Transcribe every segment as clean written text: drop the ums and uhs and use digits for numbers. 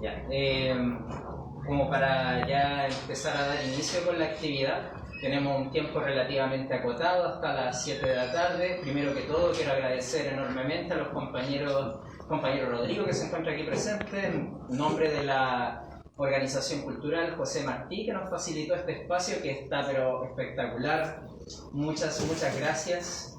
Ya, como para ya empezar a dar inicio con la actividad, tenemos un tiempo relativamente acotado hasta las 7 de la tarde. Primero que todo, quiero agradecer enormemente a los compañero Rodrigo, que se encuentra aquí presente, en nombre de la organización cultural José Martí, que nos facilitó este espacio que está pero espectacular. Muchas gracias.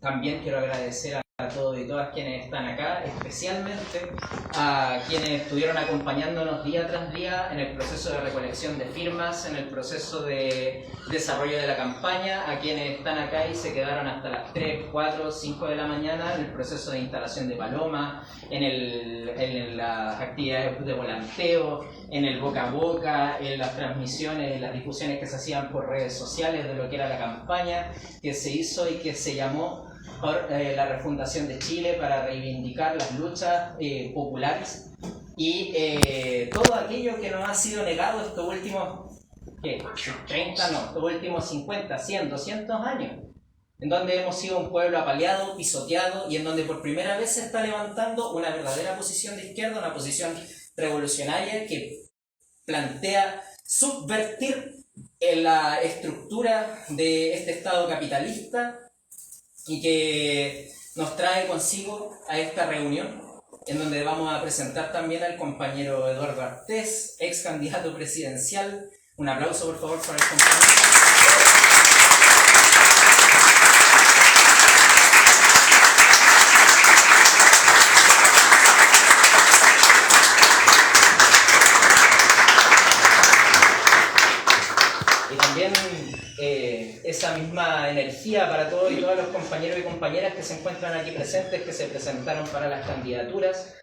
También quiero agradecer a todos y todas quienes están acá, especialmente a quienes estuvieron acompañándonos día tras día en el proceso de recolección de firmas, en el proceso de desarrollo de la campaña, a quienes están acá y se quedaron hasta las 3, 4, 5 de la mañana en el proceso de instalación de paloma, en las actividades de volanteo, en el boca a boca, en las transmisiones, en las difusiones que se hacían por redes sociales de lo que era la campaña que se hizo y que se llamó la refundación de Chile para reivindicar las luchas populares y todo aquello que nos ha sido negado estos últimos 50, 100, 200 años, en donde hemos sido un pueblo apaleado, pisoteado y en donde por primera vez se está levantando una verdadera posición de izquierda, una posición revolucionaria que plantea subvertir la estructura de este Estado capitalista y que nos trae consigo a esta reunión en donde vamos a presentar también al compañero Eduardo Artés, ex candidato presidencial. Un aplauso por favor para el compañero. Esa misma energía para todos y todas los compañeros y compañeras que se encuentran aquí presentes, que se presentaron para las candidaturas.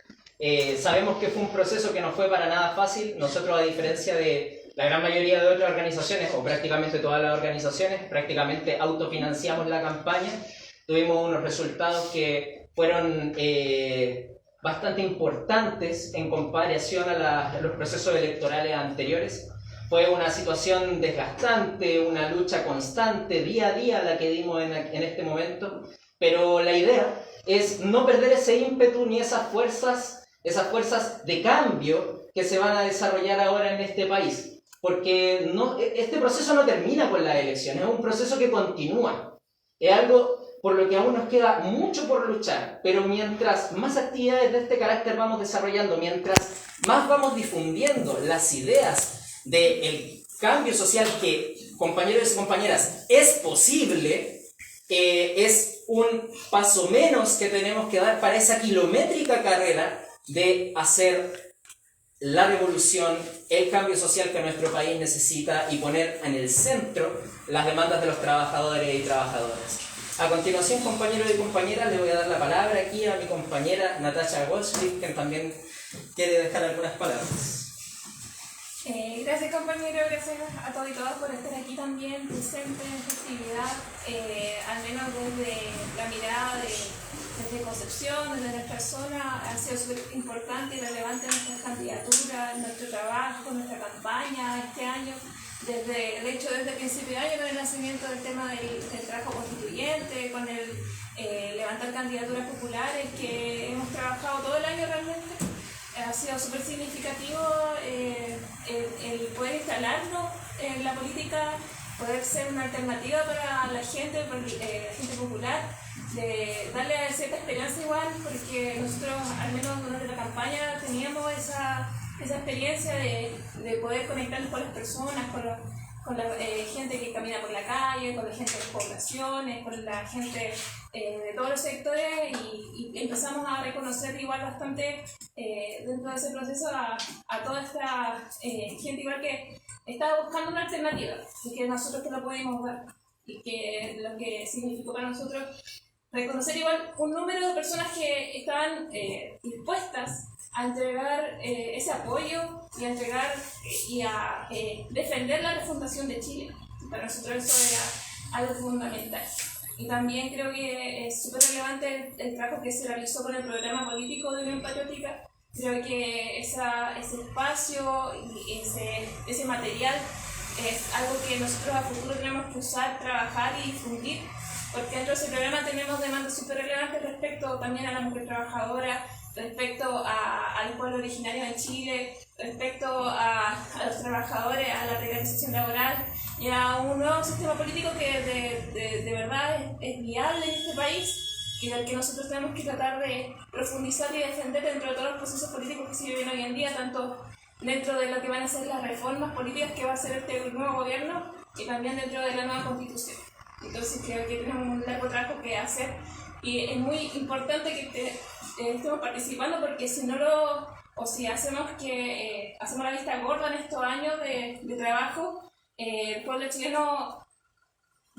Sabemos que fue un proceso que no fue para nada fácil. Nosotros, a diferencia de la gran mayoría de otras organizaciones, o prácticamente todas las organizaciones, prácticamente autofinanciamos la campaña. Tuvimos unos resultados que fueron bastante importantes en comparación a los procesos electorales anteriores. Fue una situación desgastante, una lucha constante, día a día la que dimos en este momento, pero la idea es no perder ese ímpetu ni esas fuerzas de cambio que se van a desarrollar ahora en este país, porque este proceso no termina con las elecciones, es un proceso que continúa, es algo por lo que aún nos queda mucho por luchar, pero mientras más actividades de este carácter vamos desarrollando, mientras más vamos difundiendo las ideas del cambio social que, compañeros y compañeras, es posible, es un paso menos que tenemos que dar para esa kilométrica carrera de hacer la revolución, el cambio social que nuestro país necesita y poner en el centro las demandas de los trabajadores y trabajadoras. A continuación, compañeros y compañeras, le voy a dar la palabra aquí a mi compañera Natasha Goldschmidt, que también quiere dejar algunas palabras. Gracias compañero, gracias a todos y todas por estar aquí también presentes en esta actividad, al menos desde la mirada desde Concepción, desde nuestra zona. Ha sido súper importante y relevante nuestra candidatura, nuestro trabajo, nuestra campaña este año, de hecho desde el principio de año con el nacimiento del tema del trabajo constituyente, con el levantar candidaturas populares que hemos trabajado todo el año realmente. Ha sido súper significativo el poder instalarnos en la política, poder ser una alternativa para la gente popular, de darle cierta esperanza igual, porque nosotros, al menos durante la campaña, teníamos esa experiencia de poder conectarnos con las personas, con la gente que camina por la calle, con la gente de las poblaciones, con la gente de todos los sectores y empezamos a reconocer igual bastante dentro de ese proceso a toda esta gente igual que estaba buscando una alternativa y que nosotros que lo pudimos ver y que lo que significó para nosotros reconocer igual un número de personas que estaban dispuestas a entregar ese apoyo y a entregar y a defender la refundación de Chile. Para nosotros eso era algo fundamental. Y también creo que es súper relevante el trabajo que se realizó con el programa político de Unión Patriótica. Creo que ese espacio y ese material es algo que nosotros a futuro tenemos que usar, trabajar y difundir porque dentro de ese programa tenemos demandas súper relevantes respecto también a la mujer trabajadora, respecto al pueblo originario en Chile, respecto a los trabajadores, a la precarización laboral y a un nuevo sistema político que de verdad es viable en este país y del que nosotros tenemos que tratar de profundizar y defender dentro de todos los procesos políticos que se viven hoy en día, tanto dentro de lo que van a ser las reformas políticas que va a hacer este nuevo gobierno y también dentro de la nueva constitución. Entonces creo que tenemos un largo trabajo que hacer y es muy importante que estemos participando, porque si no si hacemos hacemos la vista gorda en estos años de trabajo, el pueblo chileno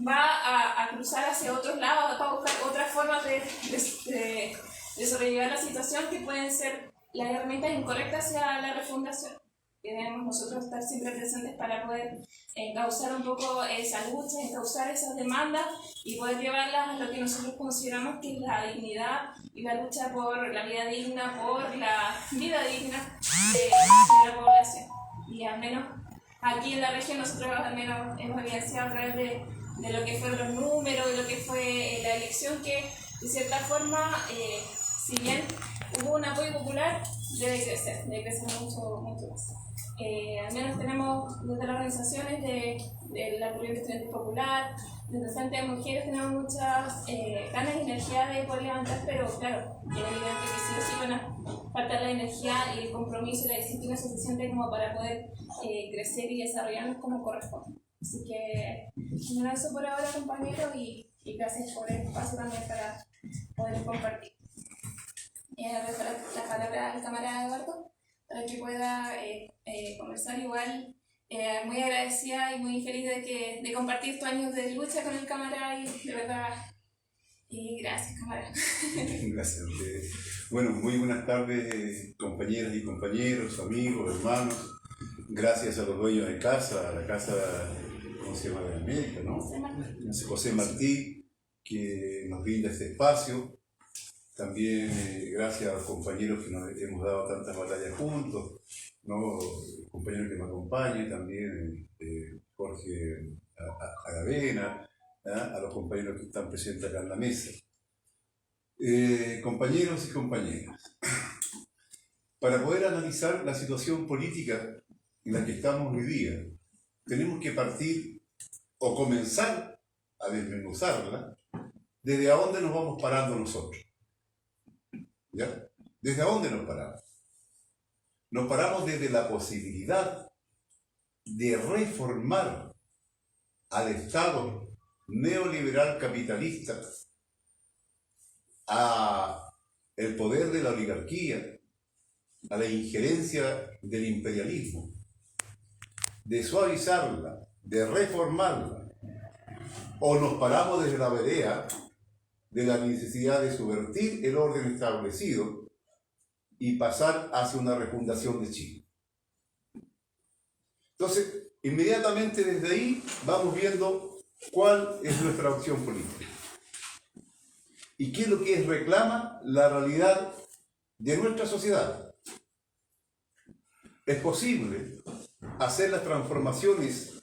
va a cruzar hacia otros lados, va a buscar otras formas de sobrellevar la situación que pueden ser las herramientas incorrectas hacia la refundación. Debemos nosotros estar siempre presentes para poder encauzar un poco esa lucha, encauzar esas demandas y poder llevarlas a lo que nosotros consideramos que es la dignidad y la lucha por la vida digna, por la vida digna de la población. Y al menos aquí en la región nosotros al menos hemos evidenciado a través de lo que fueron los números, de lo que fue la elección, que de cierta forma, si bien hubo un apoyo popular, debe crecer mucho, mucho más. Al menos tenemos desde las organizaciones de la Corriente Estudiantil Popular, desde el Frente de Mujeres, tenemos muchas ganas y energía de poder levantar, pero claro, es evidente que sí o sí van a faltar la energía y el compromiso y la disciplina suficiente como para poder crecer y desarrollarnos como corresponde. Así que, bueno, eso por ahora, compañeros, y gracias por el espacio también para poder compartir. Dejo la palabra al camarada Eduardo para que pueda conversar. Igual, muy agradecida y muy feliz de compartir estos años de lucha con el camarada, y de verdad, y gracias, camarada. Gracias a ustedes. Bueno, muy buenas tardes, compañeras y compañeros, amigos, hermanos. Gracias a los dueños de casa, a la casa, ¿cómo se llama?, de América, ¿no? José Martí, que nos brinda este espacio. También gracias a los compañeros que nos hemos dado tantas batallas juntos, ¿no? El compañero que me acompaña, también Jorge Aravena, a los compañeros que están presentes acá en la mesa. Compañeros y compañeras, para poder analizar la situación política en la que estamos hoy día, tenemos que partir o comenzar a desmenuzarla desde a dónde nos vamos parando nosotros. ¿Ya? ¿Desde dónde nos paramos? Nos paramos desde la posibilidad de reformar al Estado neoliberal capitalista, a el poder de la oligarquía, a la injerencia del imperialismo, de suavizarla, de reformarla, o nos paramos desde la vereda de la necesidad de subvertir el orden establecido y pasar hacia una refundación de Chile. Entonces, inmediatamente desde ahí vamos viendo cuál es nuestra opción política y qué es lo que reclama la realidad de nuestra sociedad. ¿Es posible hacer las transformaciones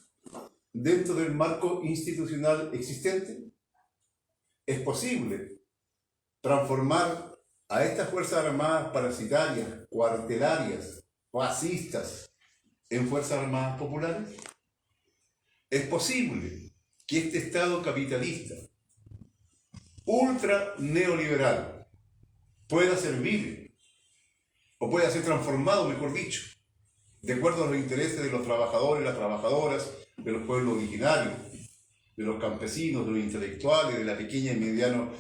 dentro del marco institucional existente? ¿Es posible transformar a estas Fuerzas Armadas parasitarias, cuartelarias, fascistas, en Fuerzas Armadas populares? ¿Es posible que este Estado capitalista, ultra neoliberal, pueda servir, o pueda ser transformado, mejor dicho, de acuerdo a los intereses de los trabajadores, las trabajadoras, de los pueblos originarios, de los campesinos, de los intelectuales, de la pequeña y medianos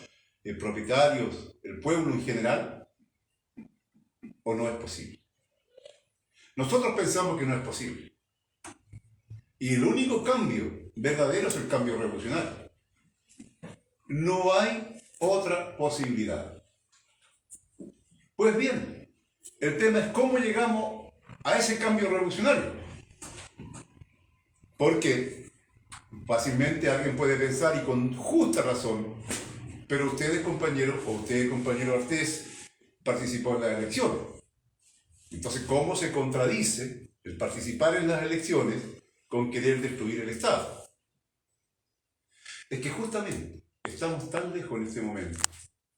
propietarios, el pueblo en general? ¿O no es posible? Nosotros pensamos que no es posible. Y el único cambio verdadero es el cambio revolucionario. No hay otra posibilidad. Pues bien, el tema es cómo llegamos a ese cambio revolucionario. Porque fácilmente alguien puede pensar, y con justa razón, pero ustedes, compañeros, o usted, compañero Artés, participó en las elecciones. Entonces, ¿cómo se contradice el participar en las elecciones con querer destruir el Estado? Es que justamente estamos tan lejos en este momento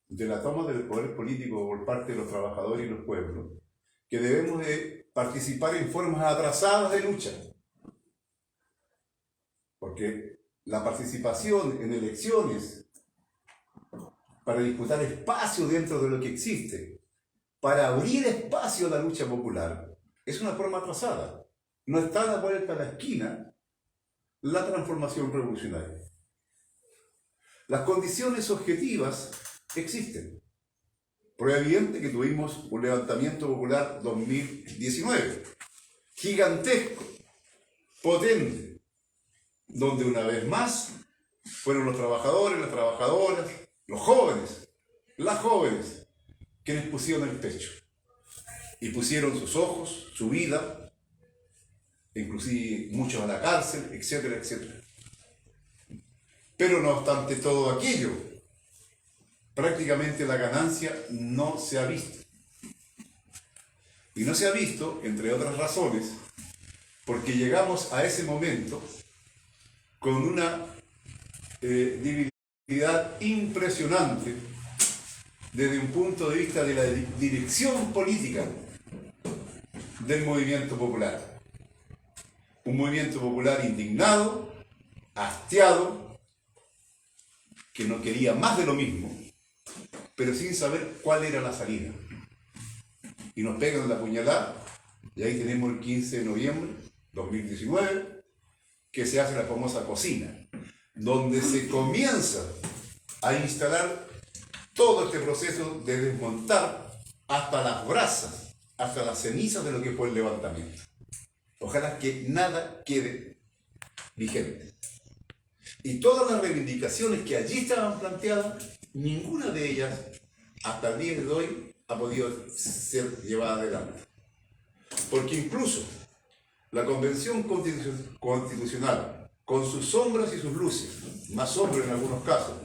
de la toma del poder político por parte de los trabajadores y los pueblos, que debemos de participar en formas atrasadas de lucha. Porque la participación en elecciones para disputar espacio dentro de lo que existe, para abrir espacio a la lucha popular, es una forma atrasada. No está a la vuelta de la esquina la transformación revolucionaria. Las condiciones objetivas existen. Prueba evidente que tuvimos un levantamiento popular 2019, gigantesco, potente, donde una vez más fueron los trabajadores, las trabajadoras, los jóvenes, las jóvenes, quienes pusieron el pecho y pusieron sus ojos, su vida, inclusive muchos a la cárcel, etcétera, etcétera. Pero no obstante todo aquello, prácticamente la ganancia no se ha visto. Y no se ha visto, entre otras razones, porque llegamos a ese momento con una debilidad impresionante desde un punto de vista de la dirección política del movimiento popular. Un movimiento popular indignado, hastiado, que no quería más de lo mismo, pero sin saber cuál era la salida. Y nos pegan la puñalada, y ahí tenemos el 15 de noviembre de 2019, que se hace la famosa cocina, donde se comienza a instalar todo este proceso de desmontar hasta las brasas, hasta las cenizas de lo que fue el levantamiento. Ojalá que nada quede vigente. Y todas las reivindicaciones que allí estaban planteadas, ninguna de ellas, hasta el día de hoy, ha podido ser llevada adelante. Porque incluso la Convención Constitucional, con sus sombras y sus luces, más sombras en algunos casos,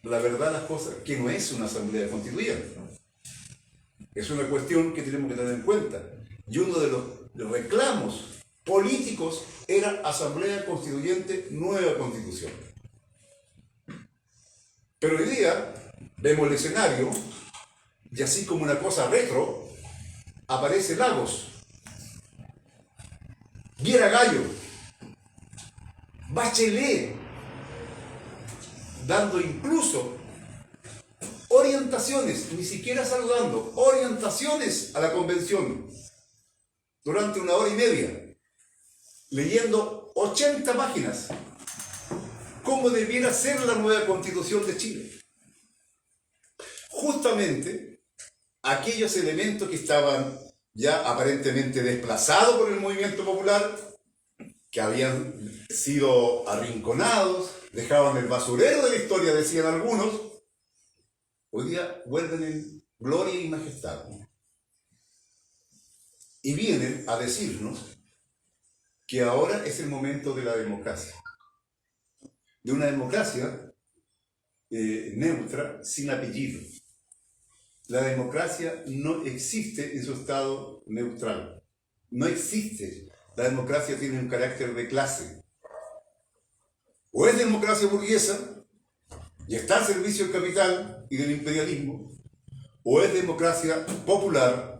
la verdad las cosas, que no es una asamblea constituyente. Es una cuestión que tenemos que tener en cuenta. Y uno de los reclamos políticos era Asamblea Constituyente, nueva Constitución. Pero hoy día vemos el escenario y así como una cosa retro, aparece Lagos, Viera Gallo, Bachelet, dando incluso orientaciones, ni siquiera saludando, orientaciones a la convención durante 1 hora y media, leyendo 80 páginas, cómo debiera ser la nueva Constitución de Chile. Justamente aquellos elementos que estaban ya aparentemente desplazados por el movimiento popular, que habían sido arrinconados, dejaban el basurero de la historia, decían algunos, hoy día vuelven en gloria y majestad. Y vienen a decirnos que ahora es el momento de la democracia. De una democracia neutra, sin apellido. La democracia no existe en su estado neutral. No existe. La democracia tiene un carácter de clase. O es democracia burguesa y está al servicio del capital y del imperialismo, o es democracia popular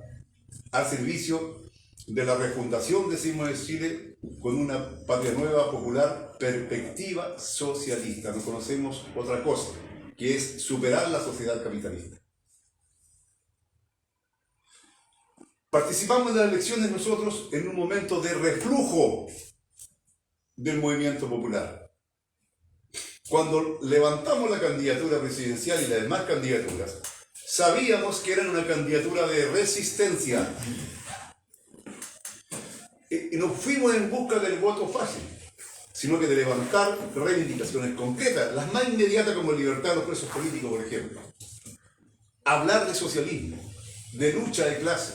al servicio de la refundación, decimos, de Chile con una patria nueva, popular, perspectiva socialista. No conocemos otra cosa, que es superar la sociedad capitalista. Participamos de las elecciones nosotros en un momento de reflujo del movimiento popular. Cuando levantamos la candidatura presidencial y las demás candidaturas, sabíamos que eran una candidatura de resistencia. Y no fuimos en busca del voto fácil, sino que de levantar reivindicaciones concretas, las más inmediatas como libertad de los presos políticos, por ejemplo. Hablar de socialismo, de lucha de clase.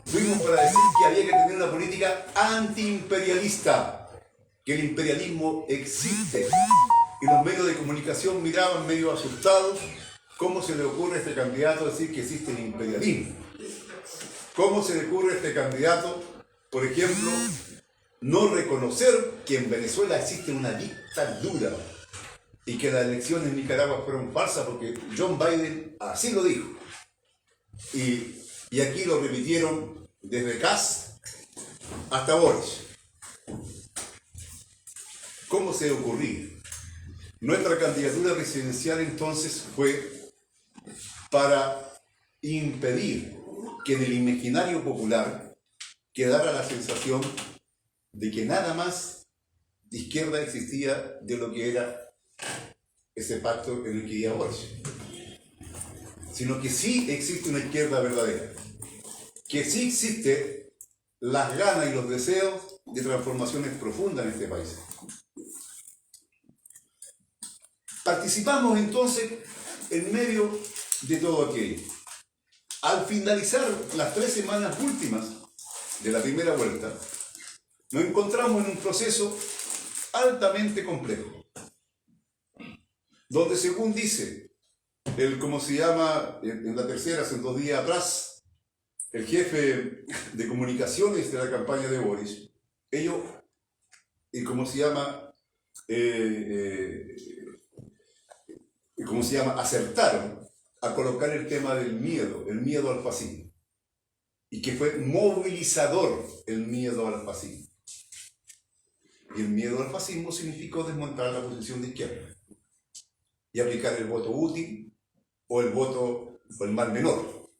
Fuimos para decir que había que tener una política antiimperialista, que el imperialismo existe. Y los medios de comunicación miraban medio asustados. ¿Cómo se le ocurre a este candidato decir que existe el imperialismo? ¿Cómo se le ocurre a este candidato, por ejemplo, no reconocer que en Venezuela existe una dictadura y que las elecciones en Nicaragua fueron falsas porque John Biden así lo dijo. Y aquí lo repitieron desde Kass hasta Boris. ¿Cómo se ocurría? Nuestra candidatura presidencial entonces fue para impedir que en el imaginario popular quedara la sensación de que nada más de izquierda existía de lo que era ese pacto en el que iba Boris, sino que sí existe una izquierda verdadera, que sí existe las ganas y los deseos de transformaciones profundas en este país. Participamos entonces en medio de todo aquello. Al finalizar las 3 semanas últimas de la primera vuelta, nos encontramos en un proceso altamente complejo, donde según dice ¿cómo se llama? En la tercera, hace 2 días atrás, el jefe de comunicaciones de la campaña de Boris, ellos, ¿cómo se llama? Acertaron a colocar el tema del miedo, el miedo al fascismo, y que fue movilizador el miedo al fascismo. Y el miedo al fascismo significó desmontar la posición de izquierda y aplicar el voto útil o el voto o el mal menor,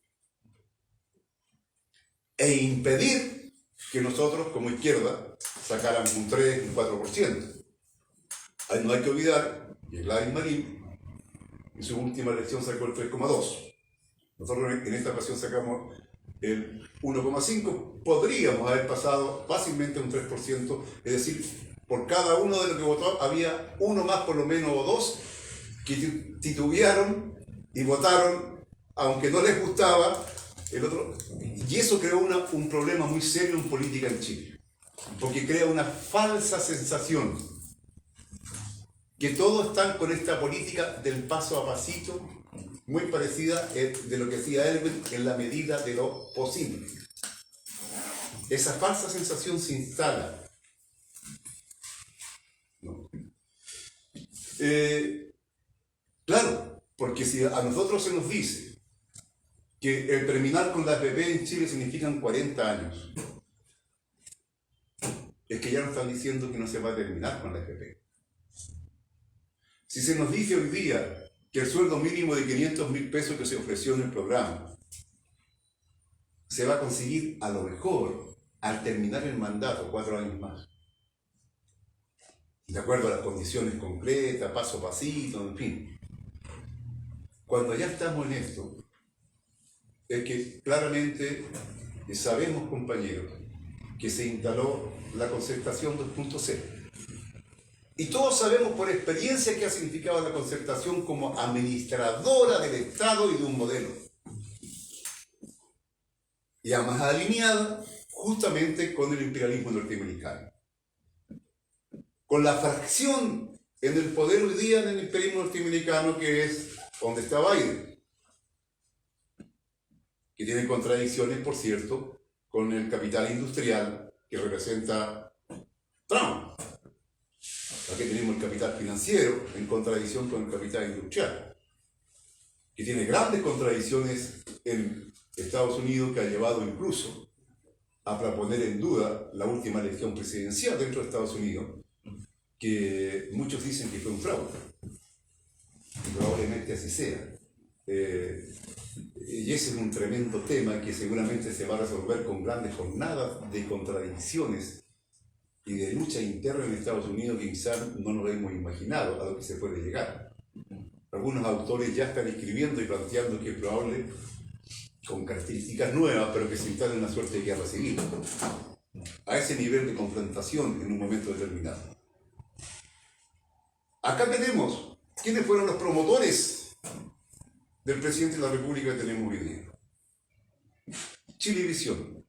e impedir que nosotros como izquierda sacáramos un 3, un 4%. No hay que olvidar que Gladys Marín en su última elección sacó el 3,2%. Nosotros en esta ocasión sacamos el 1,5%. Podríamos haber pasado fácilmente un 3%, es decir, por cada uno de los que votó había uno más por lo menos o 2 que titubearon y votaron aunque no les gustaba el otro. Y eso creó un problema muy serio en política en Chile, porque crea una falsa sensación que todos están con esta política del paso a pasito, muy parecida de lo que hacía Elwin, en la medida de lo posible. Esa falsa sensación se instala. ¿No? Claro, porque si a nosotros se nos dice que el terminar con la AFP en Chile significan 40 años, es que ya nos están diciendo que no se va a terminar con la AFP. Si se nos dice hoy día que el sueldo mínimo de 500.000 pesos que se ofreció en el programa se va a conseguir a lo mejor al terminar el mandato, 4 años más, de acuerdo a las condiciones concretas, paso a pasito, en fin. Cuando ya estamos en esto, es que claramente sabemos, compañeros, que se instaló la concertación 2.0. Y todos sabemos por experiencia qué ha significado la concertación como administradora del Estado y de un modelo. Ya más alineada justamente con el imperialismo norteamericano. Con la fracción en el poder hoy día del imperialismo norteamericano, que es donde está Biden, que tiene contradicciones, por cierto, con el capital industrial que representa Trump. Aquí tenemos el capital financiero en contradicción con el capital industrial, que tiene grandes contradicciones en Estados Unidos, que ha llevado incluso a poner en duda la última elección presidencial dentro de Estados Unidos, que muchos dicen que fue un fraude. Y probablemente así sea. Y ese es un tremendo tema que seguramente se va a resolver con grandes jornadas de contradicciones y de lucha interna en Estados Unidos que quizás no nos hemos imaginado a lo que se puede llegar. Algunos autores ya están escribiendo y planteando que es probable, con características nuevas, pero que se instale una suerte de guerra civil, a ese nivel de confrontación en un momento determinado. Acá tenemos quiénes fueron los promotores del presidente de la República que tenemos hoy día. Chilevisión.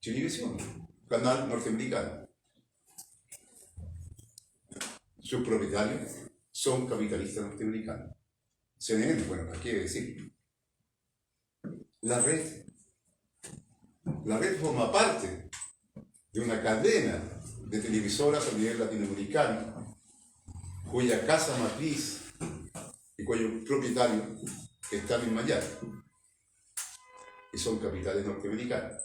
Chilevisión, canal norteamericano. Sus propietarios son capitalistas norteamericanos. CNN, bueno, ¿para qué decir? La red forma parte de una cadena de televisoras a nivel latinoamericano cuya casa matriz y cuyo propietario están en Miami y son capitales norteamericanas.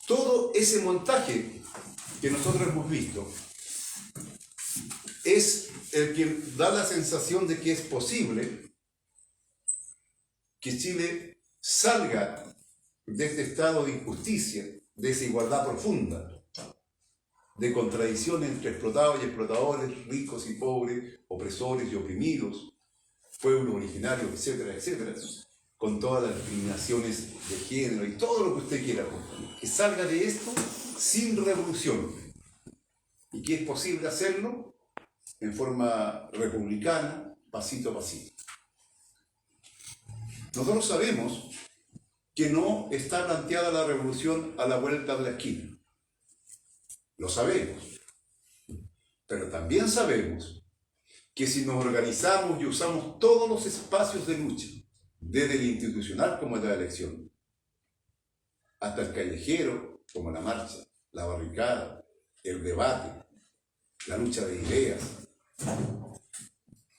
Todo ese montaje que nosotros hemos visto es el que da la sensación de que es posible que Chile salga de este estado de injusticia, desigualdad profunda, de contradicción entre explotados y explotadores, ricos y pobres, opresores y oprimidos, pueblos originarios, etcétera, etcétera, con todas las discriminaciones de género y todo lo que usted quiera, que salga de esto sin revolución, y que es posible hacerlo en forma republicana, pasito a pasito. Nosotros sabemos que no está planteada la revolución a la vuelta de la esquina. Lo sabemos. Pero también sabemos que si nos organizamos y usamos todos los espacios de lucha, desde el institucional como el de la elección, hasta el callejero como la marcha, la barricada, el debate, la lucha de ideas,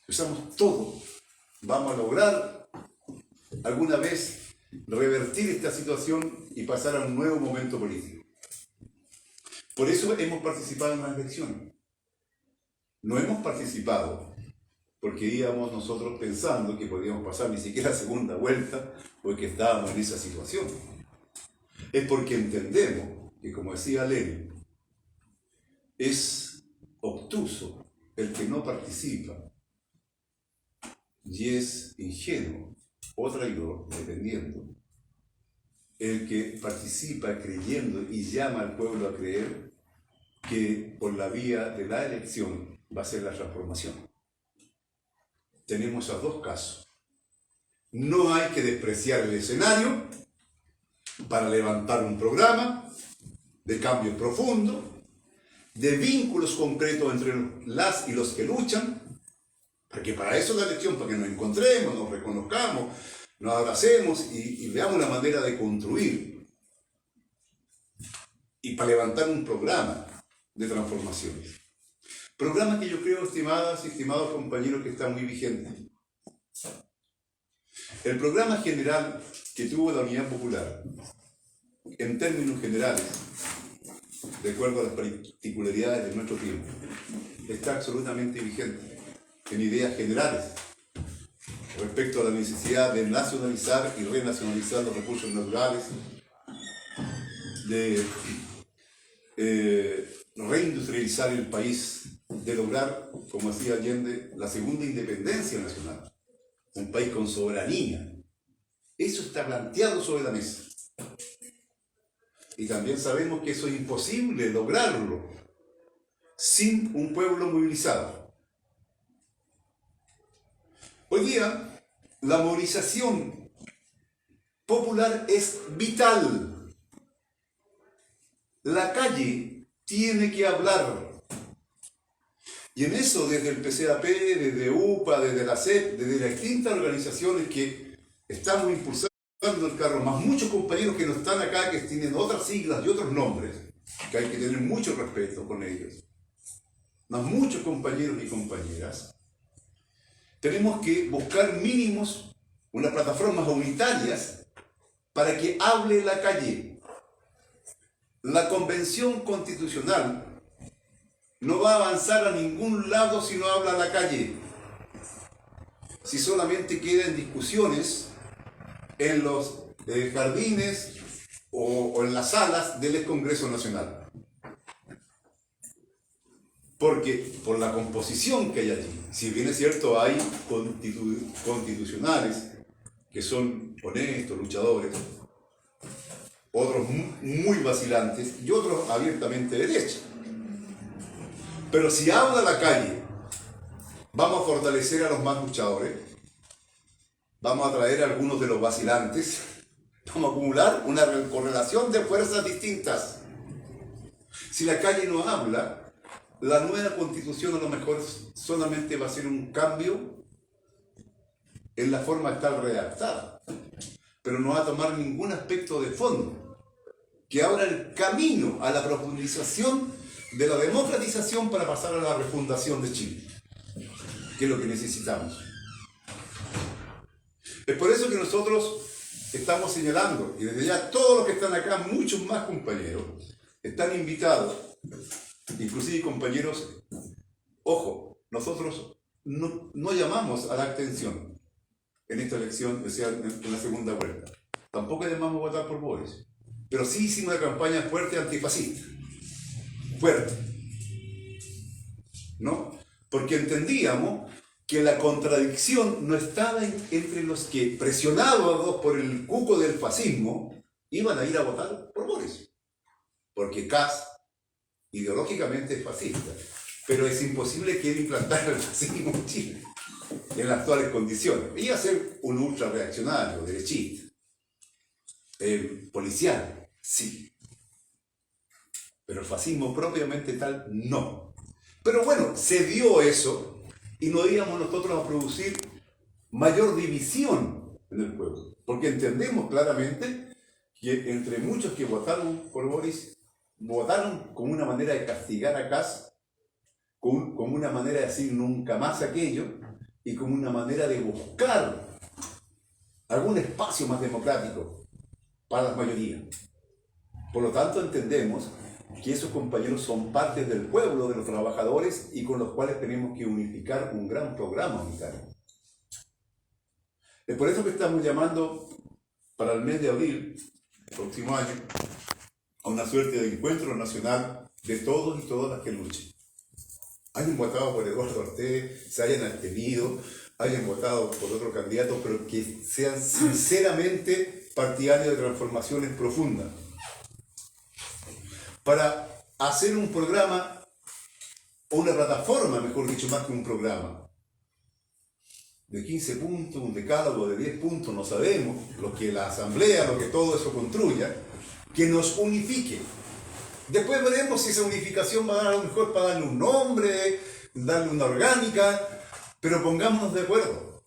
usamos todo, vamos a lograr alguna vez revertir esta situación y pasar a un nuevo momento político. Por eso hemos participado en las elecciones. No hemos participado porque íbamos nosotros pensando que podíamos pasar ni siquiera segunda vuelta porque estábamos en esa situación. Es porque entendemos que, como decía Lenin, es obtuso el que no participa y es ingenuo o traidor, dependiendo, el que participa creyendo y llama al pueblo a creer que por la vía de la elección va a ser la transformación. Tenemos esos dos casos. No hay que despreciar el escenario para levantar un programa de cambio profundo, de vínculos concretos entre las y los que luchan, porque para eso es la elección, para que nos encontremos, nos reconozcamos, nos abracemos y veamos la manera de construir. Y para levantar un programa de transformaciones. Programa que yo creo, estimadas y estimados compañeros, que está muy vigente. El programa general que tuvo la Unidad Popular, en términos generales, de acuerdo a las particularidades de nuestro tiempo, está absolutamente vigente en ideas generales respecto a la necesidad de nacionalizar y renacionalizar los recursos naturales, de reindustrializar el país, de lograr, como decía Allende, la segunda independencia nacional, un país con soberanía. Eso está planteado sobre la mesa. Y también sabemos que eso es imposible lograrlo sin un pueblo movilizado. Hoy día, la movilización popular es vital. La calle tiene que hablar. Y en eso, desde el PCAP, desde UPA, desde la CEP, desde las distintas organizaciones que estamos impulsando el carro, más muchos compañeros que no están acá, que tienen otras siglas y otros nombres, que hay que tener mucho respeto con ellos, más muchos compañeros y compañeras, tenemos que buscar mínimos, unas plataformas unitarias para que hable la calle. La Convención Constitucional no va a avanzar a ningún lado si no habla la calle, si solamente queda en discusiones en los jardines o en las salas del Congreso Nacional. Porque por la composición que hay allí, si bien es cierto hay constitucionales que son honestos, luchadores, otros muy vacilantes y otros abiertamente de derecha. Pero si habla la calle, vamos a fortalecer a los más luchadores, vamos a traer a algunos de los vacilantes, vamos a acumular una correlación de fuerzas distintas. Si la calle no habla, la nueva constitución a lo mejor solamente va a ser un cambio en la forma de estar redactada, pero no va a tomar ningún aspecto de fondo que abra el camino a la profundización de la democratización para pasar a la refundación de Chile, que es lo que necesitamos. Es por eso que nosotros estamos señalando, y desde ya todos los que están acá, muchos más compañeros, están invitados, inclusive compañeros, ojo, nosotros no llamamos a la abstención en esta elección, o sea, en la segunda vuelta. Tampoco llamamos a votar por Boris, pero sí hicimos una campaña fuerte antifascista. Fuerte. ¿No? Porque entendíamos que la contradicción no estaba entre los que, presionados por el cuco del fascismo, iban a ir a votar por Boris. Porque Kast ideológicamente es fascista, pero es imposible que él implantara el fascismo en Chile en las actuales condiciones. Iba a ser un ultra reaccionario, derechista, policial, sí. Pero el fascismo propiamente tal, no. Pero bueno, se dio eso y no íbamos nosotros a producir mayor división en el pueblo. Porque entendemos claramente que entre muchos que votaron por Boris, votaron como una manera de castigar a Kast, como una manera de decir nunca más aquello, y como una manera de buscar algún espacio más democrático para las mayorías. Por lo tanto, entendemos que esos compañeros son parte del pueblo, de los trabajadores, y con los cuales tenemos que unificar un gran programa unitario. Es por eso que estamos llamando para el mes de abril, próximo año, a una suerte de encuentro nacional de todos y todas las que luchen. Hayan votado por Eduardo Ortega, se hayan abstenido, hayan votado por otro candidato, pero que sean sinceramente partidarios de transformaciones profundas. Para hacer un programa, o una plataforma, mejor dicho, más que un programa, de 15 puntos, un decálogo de 10 puntos, no sabemos, lo que la asamblea, lo que todo eso construya, que nos unifique. Después veremos si esa unificación va a dar a lo mejor para darle un nombre, darle una orgánica, pero pongámonos de acuerdo.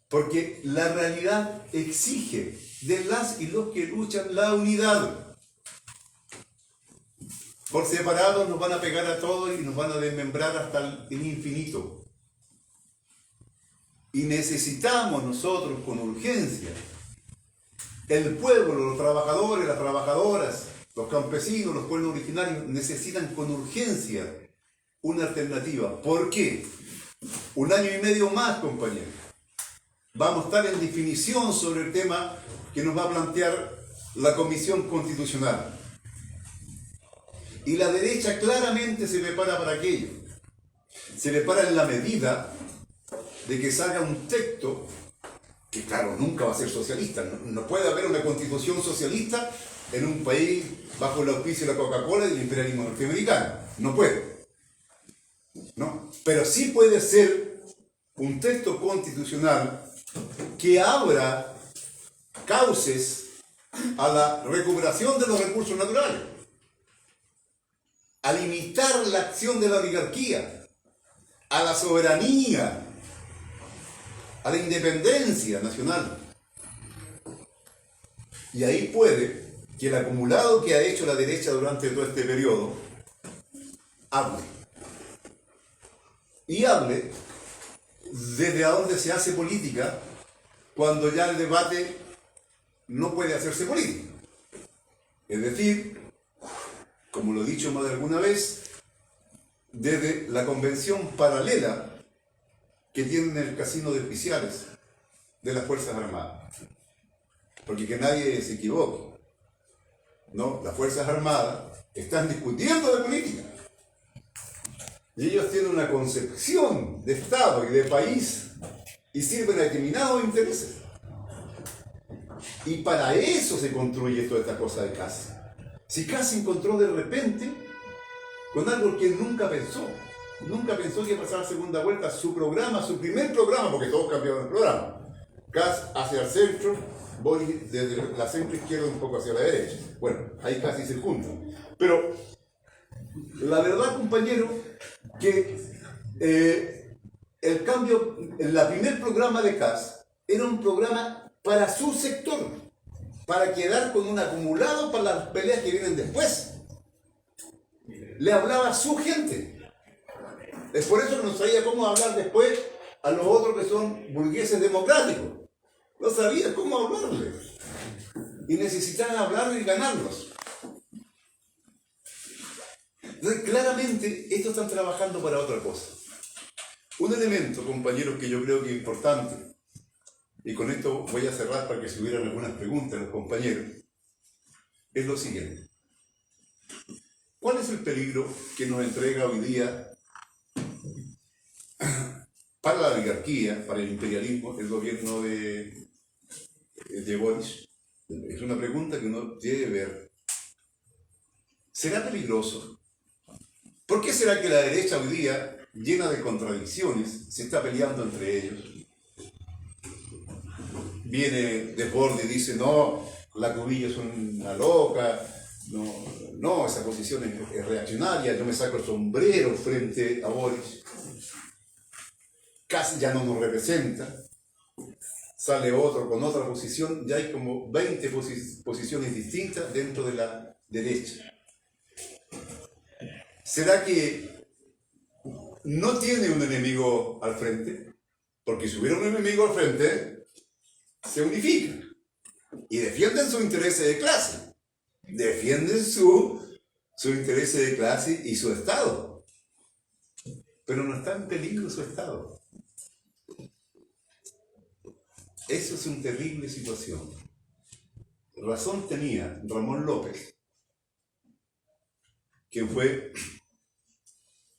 Porque la realidad exige de las y los que luchan la unidad. Por separado nos van a pegar a todos y nos van a desmembrar hasta el infinito. Y necesitamos nosotros con urgencia, el pueblo, los trabajadores, las trabajadoras, los campesinos, los pueblos originarios, necesitan con urgencia una alternativa. ¿Por qué? 1 año y medio más, compañeros. Vamos a estar en definición sobre el tema que nos va a plantear la Comisión Constitucional. Y la derecha claramente se prepara para aquello. Se prepara en la medida de que salga un texto que, claro, nunca va a ser socialista. No puede haber una constitución socialista en un país bajo el auspicio de la Coca-Cola y del imperialismo norteamericano. No puede. ¿No? Pero sí puede ser un texto constitucional que abra cauces a la recuperación de los recursos naturales, a limitar la acción de la oligarquía, a la soberanía, a la independencia nacional. Y ahí puede que el acumulado que ha hecho la derecha durante todo este periodo hable. Y hable desde a dónde se hace política cuando ya el debate no puede hacerse política. Es decir, como lo he dicho más de alguna vez, desde la convención paralela que tienen el casino de oficiales de las Fuerzas Armadas. Porque que nadie se equivoque, ¿no? Las Fuerzas Armadas están discutiendo de política. Y ellos tienen una concepción de Estado y de país y sirven a determinados intereses. Y para eso se construye toda esta cosa de Kast. Si Kast se encontró de repente con algo que él nunca pensó que iba a pasar a la segunda vuelta, su programa, su primer programa, porque todos cambiaron el programa. Kast hacia el centro, Boris desde la centro izquierda un poco hacia la derecha. Bueno, ahí casi se juntan. Pero la verdad, compañero, que el cambio, el primer programa de Kast era un programa para su sector, para quedar con un acumulado para las peleas que vienen después. le hablaba a su gente. Es por eso que no sabía cómo hablar después a los otros que son burgueses democráticos. No sabía cómo hablarle. Y necesitaban hablarle y ganarlos. Entonces, claramente, estos están trabajando para otra cosa. Un elemento, compañeros, que yo creo que es importante, y con esto voy a cerrar para que se hubieran algunas preguntas los compañeros, es lo siguiente. ¿Cuál es el peligro que nos entrega hoy día para la oligarquía, para el imperialismo, el gobierno de Boris? Es una pregunta que uno debe ver. ¿Será peligroso? ¿Por qué será que la derecha hoy día, llena de contradicciones, se está peleando entre ellos? Viene Desbordes y dice, no, la Cubillo es una loca, no, esa posición es reaccionaria, yo me saco el sombrero frente a Boris. Casi ya no nos representa. Sale otro con otra posición, ya hay como 20 posiciones distintas dentro de la derecha. ¿Será que no tiene un enemigo al frente? Porque si hubiera un enemigo al frente, se unifican y defienden sus intereses de clase, defienden su intereses de clase y su Estado, pero no está en peligro su Estado. Eso es una terrible situación. Razón tenía Ramón López, quien fue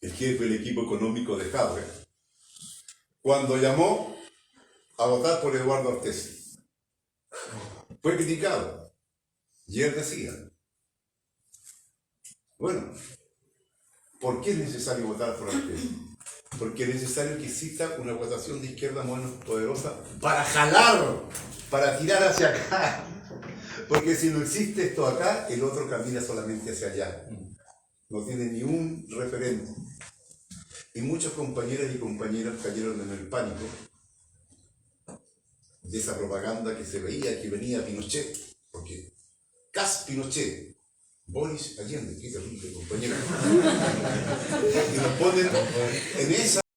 el jefe del equipo económico de Jadwe, cuando llamó a votar por Eduardo Artés. Fue criticado. Y él decía, bueno, ¿por qué es necesario votar por Artés? Porque es necesario que exista una votación de izquierda más poderosa para jalar, para tirar hacia acá. Porque si no existe esto acá, el otro camina solamente hacia allá. No tiene ni un referente. Y muchos compañeras y compañeros cayeron en el pánico de esa propaganda que se veía que venía Pinochet. Porque Cas Pinochet, Boris Allende, qué terrible compañero. Y nos ponen en esa